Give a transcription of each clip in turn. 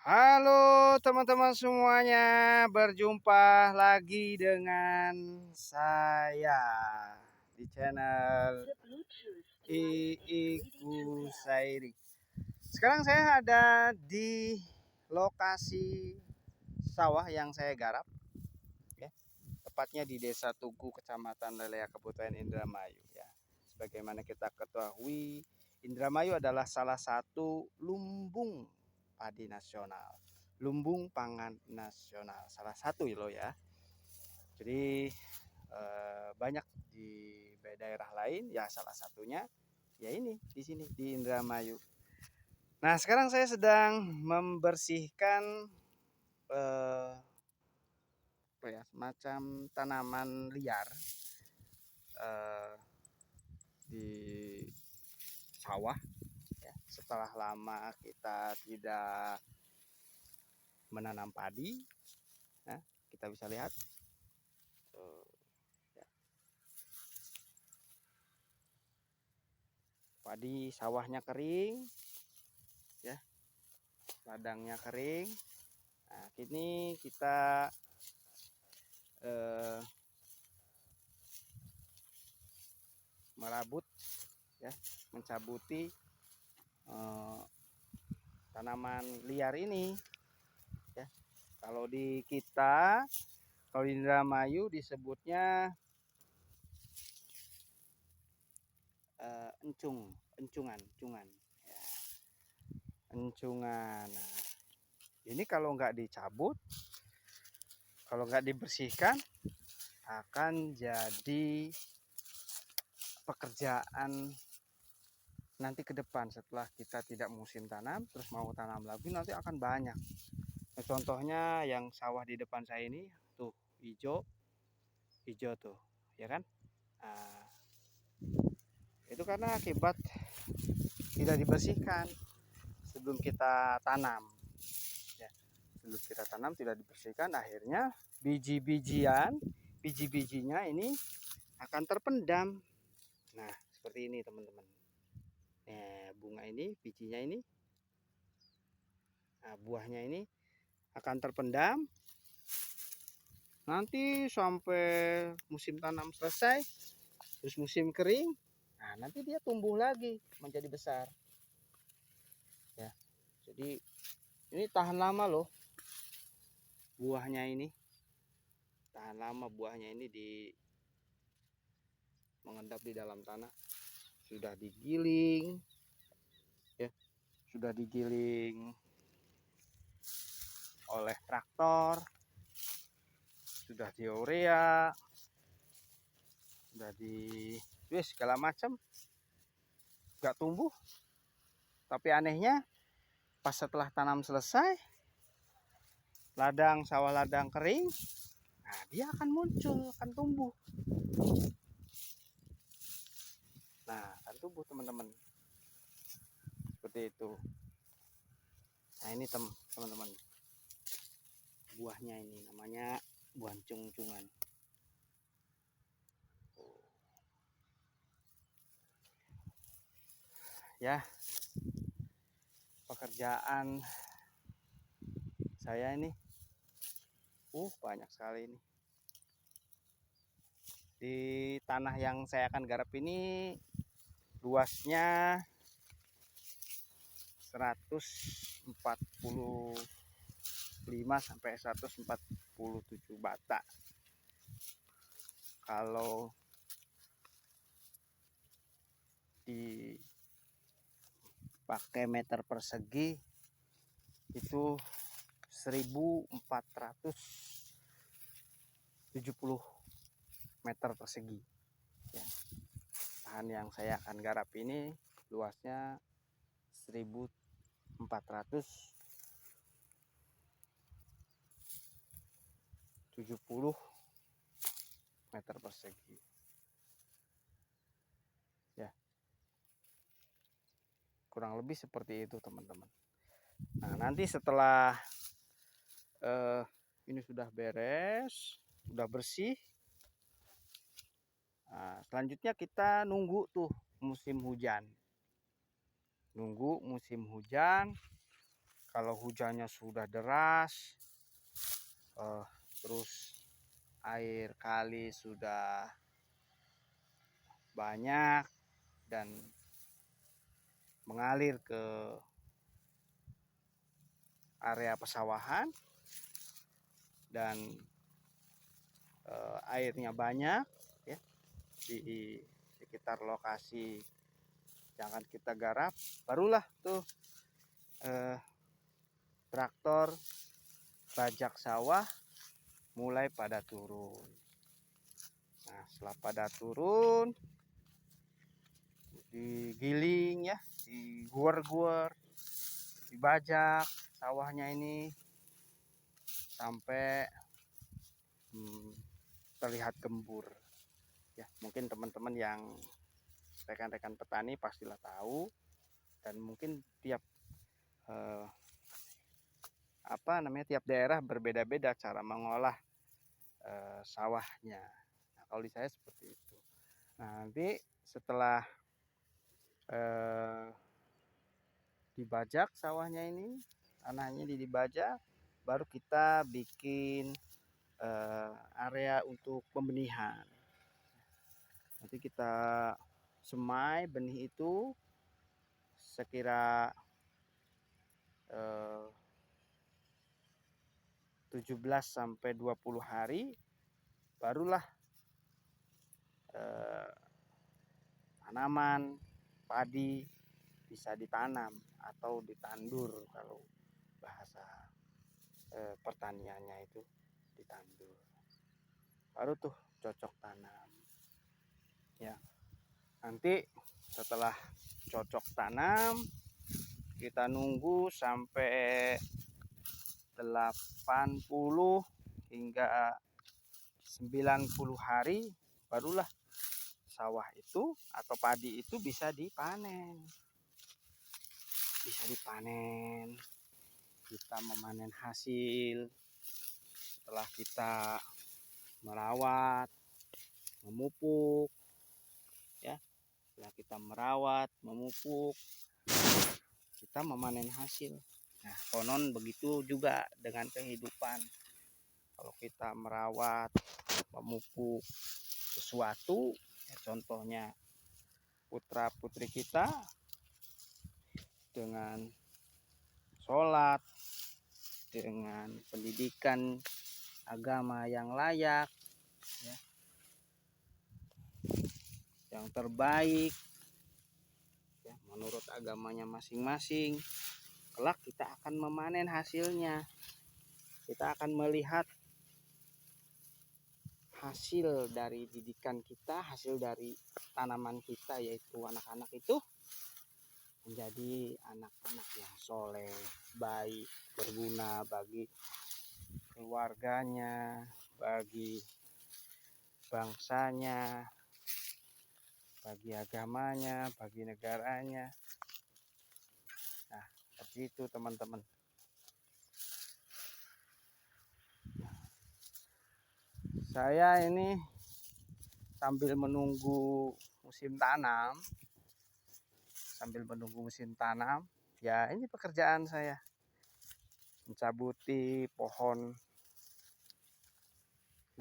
Halo teman-teman semuanya, berjumpa lagi dengan saya di channel Iiku Sairi. Sekarang saya ada di lokasi sawah yang saya garap, ya. Tepatnya di Desa Tugu, Kecamatan Lelea, Kabupaten Indramayu. Ya, sebagaimana kita ketahui, Indramayu adalah salah satu lumbung padi nasional, lumbung pangan nasional, salah satu loh ya. Jadi banyak di daerah lain ya, salah satunya ya ini di sini di Indramayu. Nah, sekarang saya sedang membersihkan apa ya, semacam tanaman liar di sawah ya. Setelah lama kita tidak menanam padi, nah, kita bisa lihat ya, padi sawahnya kering ya, ladangnya kering. Nah, kini kita merabut ya, mencabuti tanaman liar ini ya. Kalau di kita, kalau di Indramayu disebutnya encungan ya, encungan. Nah, ini kalau nggak dicabut, kalau nggak dibersihkan, akan jadi pekerjaan nanti ke depan. Setelah kita tidak musim tanam, terus mau tanam lagi, nanti akan banyak. Nah, contohnya yang sawah di depan saya ini tuh, hijau tuh ya kan. Nah, itu karena akibat tidak dibersihkan sebelum kita tanam ya. Sebelum kita tanam tidak dibersihkan, akhirnya biji-bijinya ini akan terpendam. Nah, seperti ini teman-teman. Bunga ini, bijinya ini, nah, buahnya ini akan terpendam. Nanti sampai musim tanam selesai, terus musim kering, nah nanti dia tumbuh lagi menjadi besar ya. Jadi ini tahan lama loh, buahnya ini tahan lama, buahnya ini mengendap di dalam tanah. Sudah digiling ya, sudah digiling oleh traktor, sudah diurea, sudah di segala macam, nggak tumbuh. Tapi anehnya pas setelah tanam selesai, sawah ladang kering, nah dia akan muncul, akan tumbuh. Nah, akan tumbuh teman-teman, seperti itu. Nah, ini teman-teman, buahnya ini namanya buah encung-encungan ya. Pekerjaan saya ini banyak sekali ini. Di tanah yang saya akan garap ini luasnya 145 sampai 147 batak. Kalau dipakai meter persegi itu 1470 meter persegi ya. Lahan yang saya akan garap ini luasnya 1470 meter persegi ya, kurang lebih seperti itu teman-teman. Nah, nanti setelah ini sudah beres, sudah bersih, nah, selanjutnya kita nunggu tuh musim hujan, kalau hujannya sudah deras, terus air kali sudah banyak dan mengalir ke area pesawahan dan airnya banyak ya di sekitar lokasi yang akan kita garap, barulah tuh traktor bajak sawah mulai pada turun. Nah, setelah pada turun, digiling ya, diguar-guar, dibajak sawahnya ini sampai terlihat gembur. Ya, mungkin teman-teman yang rekan-rekan petani pastilah tahu, dan mungkin tiap tiap daerah berbeda-beda cara mengolah sawahnya. Nah, kalau di saya seperti itu. Nah, nanti setelah dibajak sawahnya ini, tanahnya dibajak, baru kita bikin area untuk pembenihan. Nanti kita semai benih itu sekira 17 sampai 20 hari, barulah tanaman padi bisa ditanam atau ditandur, kalau bahasa pertaniannya itu ditandur. Baru tuh cocok tanam. Ya. Nanti setelah cocok tanam, kita nunggu sampai 80 hingga 90 hari, barulah sawah itu atau padi itu bisa dipanen. Bisa dipanen. Kita memanen hasil setelah kita merawat, memupuk ya. Setelah kita merawat, memupuk, kita memanen hasil. Nah, konon begitu juga dengan kehidupan. Kalau kita merawat, memupuk sesuatu, ya contohnya putra putri kita dengan sholat, dengan pendidikan agama yang layak ya, yang terbaik ya, menurut agamanya masing-masing, kelak kita akan memanen hasilnya. Kita akan melihat hasil dari didikan kita, hasil dari tanaman kita, yaitu anak-anak itu menjadi anak-anak yang soleh, baik, berguna bagi keluarganya, bagi bangsanya, bagi agamanya, bagi negaranya. Nah, seperti itu teman-teman. Saya ini sambil menunggu musim tanam, ya ini pekerjaan saya, mencabuti pohon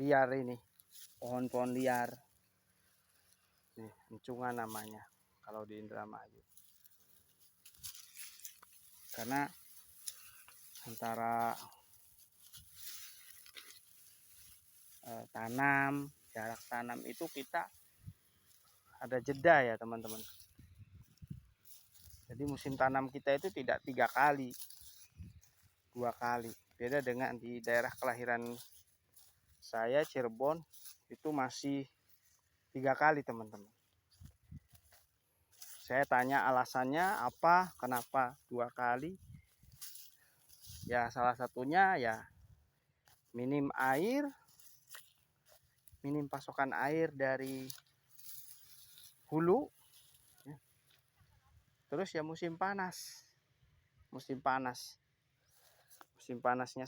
liar ini, pohon-pohon liar. Nih, encungan namanya kalau di Indramayu. Karena antara jarak tanam itu kita ada jeda ya teman-teman. Jadi musim tanam kita itu tidak 3 kali, 2 kali. Beda dengan di daerah kelahiran saya, Cirebon, itu masih 3 kali teman-teman. Saya tanya alasannya apa, kenapa 2 kali. Ya salah satunya ya minim pasokan air dari hulu ya. Terus ya musim panasnya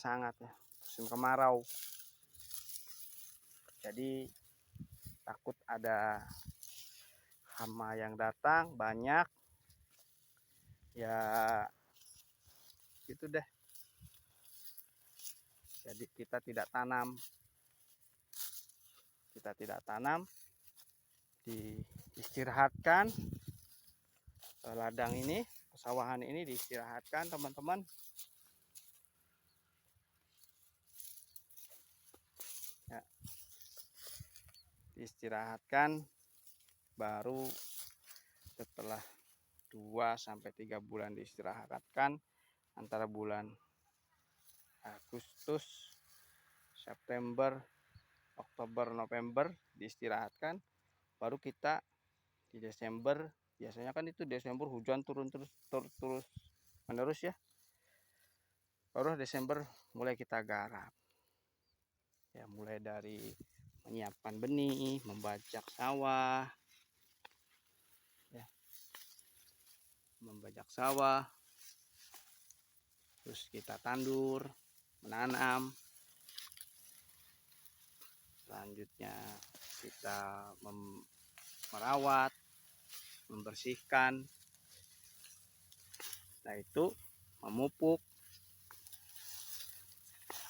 sangat ya, musim kemarau. Jadi takut ada hama yang datang banyak ya, gitu deh. Jadi kita tidak tanam, diistirahatkan. Ladang ini, pesawahan ini diistirahatkan teman-teman. Ya, diistirahatkan, baru setelah 2-3 bulan diistirahatkan, antara bulan Agustus, September, Oktober, November diistirahatkan, baru kita di Desember, biasanya kan itu Desember hujan turun terus menerus ya, baru Desember mulai kita garap ya, mulai dari menyiapkan benih, membajak sawah ya, terus kita tandur, menanam, selanjutnya kita merawat, membersihkan, nah itu memupuk,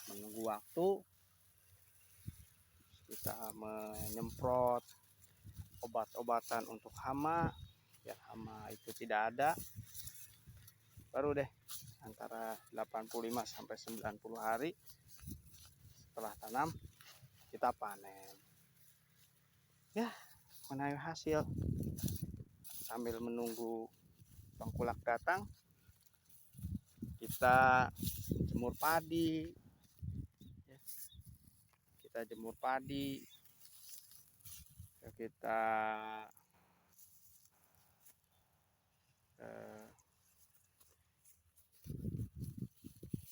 menunggu waktu, kita menyemprot obat-obatan untuk hama, biar hama itu tidak ada, baru deh antara 85-90 hari setelah tanam kita panen ya, menaik hasil. Sambil menunggu tengkulak datang, kita jemur padi ya. Kita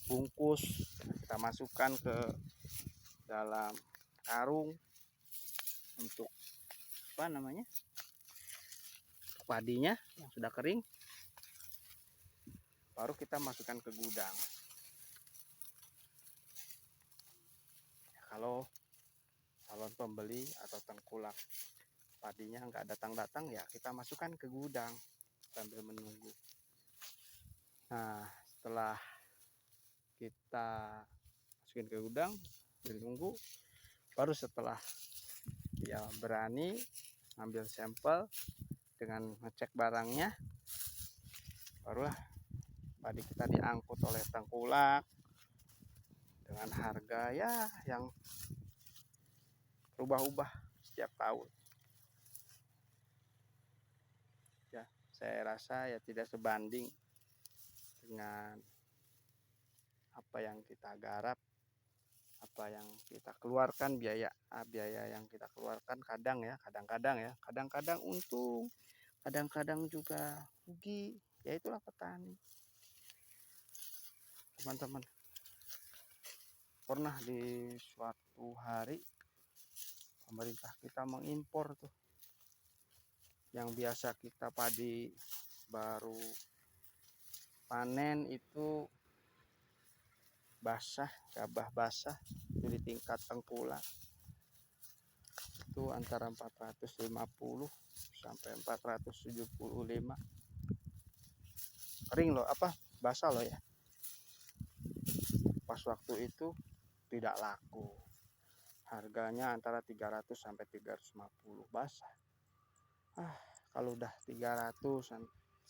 bungkus, kita masukkan ke dalam karung untuk apa namanya, padinya yang sudah kering, baru kita masukkan ke gudang. Ya, kalau calon pembeli atau tengkulak padinya nggak datang-datang, ya kita masukkan ke gudang sambil menunggu. Nah, setelah kita masukin ke gudang, menunggu, baru setelah dia berani ngambil sampel dengan ngecek barangnya, barulah padi kita diangkut oleh tengkulak dengan harga ya yang berubah-ubah setiap tahun ya. Saya rasa ya tidak sebanding dengan apa yang kita garap, apa yang kita keluarkan, biaya yang kita keluarkan. Kadang-kadang untung, kadang-kadang juga rugi, ya itulah petani teman-teman. Pernah di suatu hari pemerintah kita mengimpor tuh, yang biasa kita padi baru panen itu basah, gabah basah jadi tingkat tengkulak itu antara 450 sampai 475. Kering loh, apa basah loh ya. Pas waktu itu tidak laku, harganya antara 300 sampai 350 basah. Kalau udah 300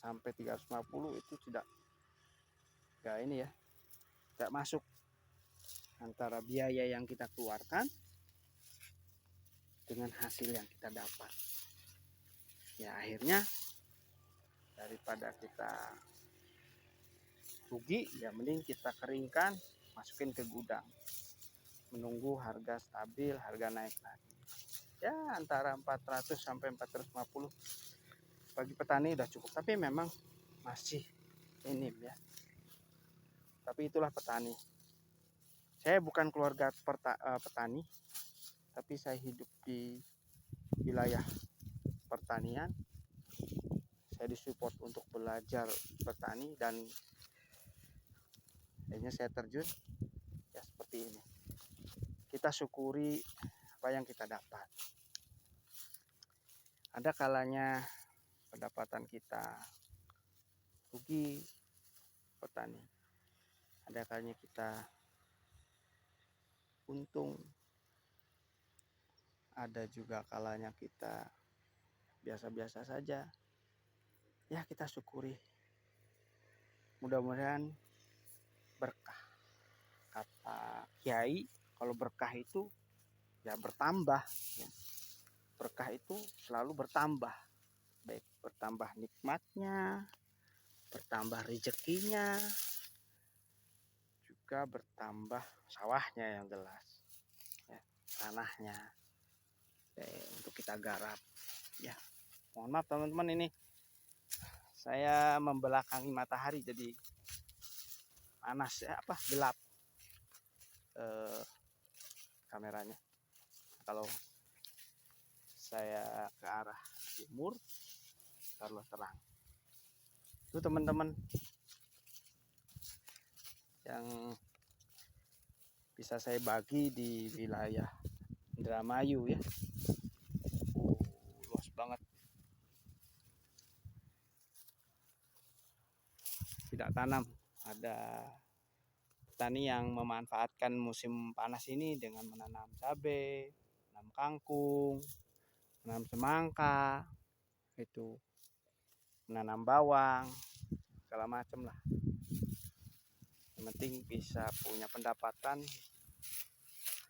sampai 350 itu tidak ini ya, tidak masuk antara biaya yang kita keluarkan dengan hasil yang kita dapat. Ya akhirnya daripada kita rugi, ya mending kita keringkan, masukin ke gudang, menunggu harga stabil, harga naik lagi. Ya antara 400 sampai 450 bagi petani udah cukup, tapi memang masih minim ya. Tapi itulah petani. Saya bukan keluarga petani, tapi saya hidup di wilayah pertanian. Saya disupport untuk belajar bertani dan akhirnya saya terjun ya seperti ini. Kita syukuri apa yang kita dapat. Ada kalanya pendapatan kita rugi, petani, Ada kalanya kita untung, ada juga kalanya kita biasa-biasa saja. Ya kita syukuri, mudah-mudahan berkah. Kata kiai, kalau berkah itu ya bertambah ya. Berkah itu selalu bertambah, baik bertambah nikmatnya, bertambah rezekinya, juga bertambah sawahnya yang jelas ya, tanahnya untuk kita garap ya. Mohon maaf teman-teman, ini saya membelakangi matahari jadi panas ya, gelap kameranya. Kalau saya ke arah timur kalau terang. Itu teman-teman yang bisa saya bagi di wilayah Indramayu ya. Luas banget. Tidak tanam, ada petani yang memanfaatkan musim panas ini dengan menanam cabai, menanam kangkung, menanam semangka, itu menanam bawang, segala macam lah. Yang penting bisa punya pendapatan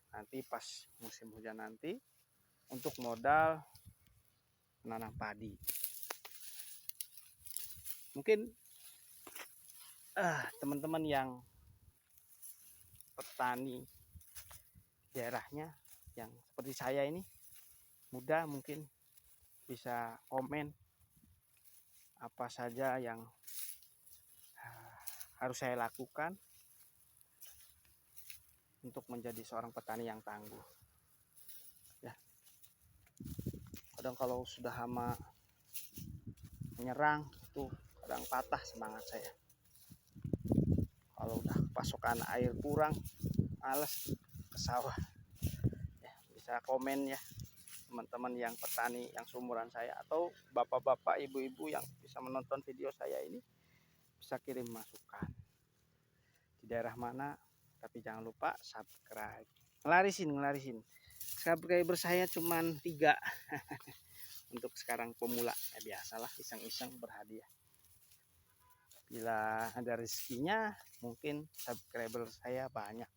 nanti pas musim hujan nanti untuk modal menanam padi. Mungkin teman-teman yang petani daerahnya yang seperti saya ini muda, mungkin bisa komen apa saja yang harus saya lakukan untuk menjadi seorang petani yang tangguh ya. Kadang kalau sudah hama menyerang itu kadang patah semangat saya. Kalau udah pasokan air kurang, males ke sawah ya. Bisa komen ya teman-teman yang petani yang seumuran saya, atau bapak-bapak ibu-ibu yang bisa menonton video saya ini, bisa kirim masukan di daerah mana. Tapi jangan lupa subscribe, ngelarisin subscriber saya cuman 3 untuk sekarang pemula ya, biasalah iseng-iseng berhadiah. Bila ada rezekinya mungkin subscriber saya banyak,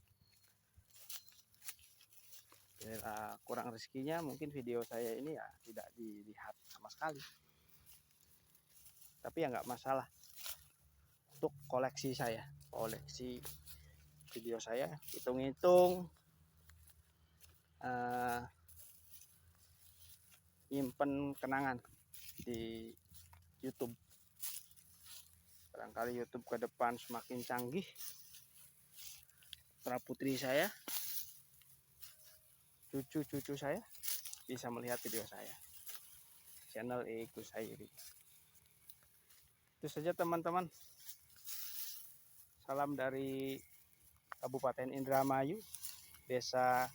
bila kurang rezekinya mungkin video saya ini ya tidak dilihat sama sekali. Tapi ya nggak masalah, untuk koleksi saya, koleksi video saya, hitung-hitung nyimpen kenangan di YouTube. Barangkali YouTube ke depan semakin canggih, para putri saya, cucu-cucu saya bisa melihat video saya. Channel Ikusairi. Itu saja teman-teman. Salam dari Kabupaten Indramayu, Desa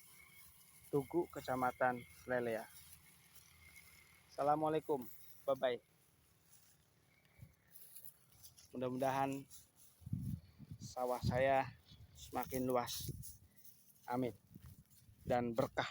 Tugu, Kecamatan Lelea. Assalamualaikum, bye-bye. Mudah-mudahan sawah saya semakin luas, amin, dan berkah.